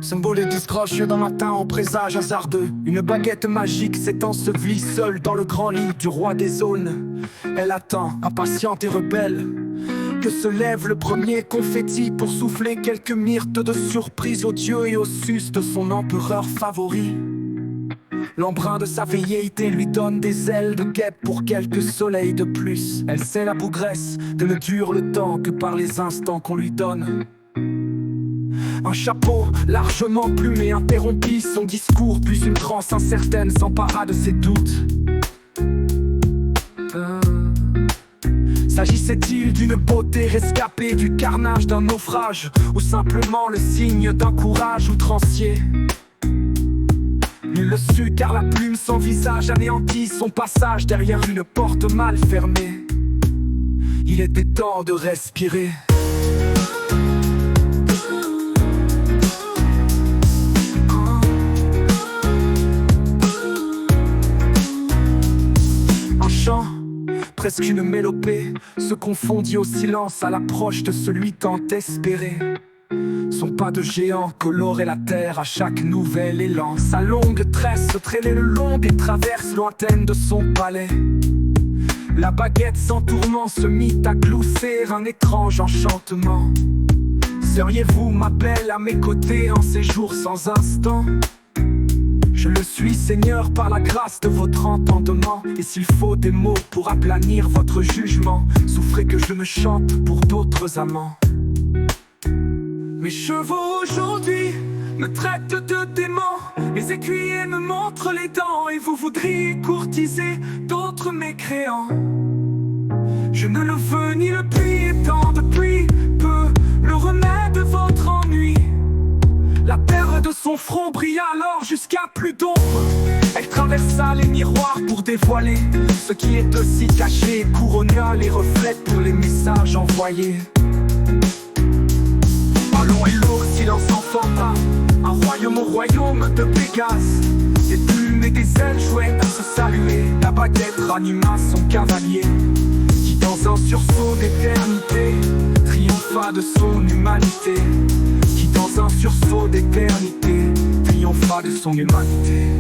Symbole et discroche d'un matin au présage hasardeux. Une baguette magique s'est ensevelie seule dans le grand lit du roi des zones. Elle attend, impatiente et rebelle, que se lève le premier confetti pour souffler quelques myrtes de surprise aux dieux et aux sus de son empereur favori. L'embrun de sa velléité lui donne des ailes de guêpe pour quelques soleils de plus. Elle sait la bougresse de ne dure le temps que par les instants qu'on lui donne. Un chapeau largement plumé interrompit son discours, puis une transe incertaine s'empara de ses doutes. S'agissait-il d'une beauté rescapée du carnage d'un naufrage, ou simplement le signe d'un courage outrancier? Nul le sut car la plume sans visage anéantit son passage derrière une porte mal fermée. Il était temps de respirer. Un chant, presque une mélopée, se confondit au silence à l'approche de celui tant espéré. Son pas de géant colorait la terre à chaque nouvel élan. Sa longue tresse traînait le long des traverses lointaines de son palais. La baguette sans tourment se mit à glousser un étrange enchantement. Seriez-vous ma belle à mes côtés en ces jours sans instant? Je le suis, Seigneur, par la grâce de votre entendement. Et s'il faut des mots pour aplanir votre jugement, souffrez que je me chante pour d'autres amants. Mes chevaux aujourd'hui me traitent de dément. Les écuyers me montrent les dents. Et vous voudriez courtiser d'autres mécréants. Je ne le veux ni le puis étant depuis peu le remède de votre ennui. La terre de son front brilla alors jusqu'à plus d'ombre. Elle traversa les miroirs pour dévoiler ce qui est aussi caché, et couronna les reflets pour les messages envoyés. Long et lourd silence enfanta un royaume au royaume de Pégase. Des plumes et des ailes jouaient à se saluer. La baguette ranima son cavalier, qui dans un sursaut d'éternité triompha de son humanité. Qui dans un sursaut d'éternité triompha de son humanité.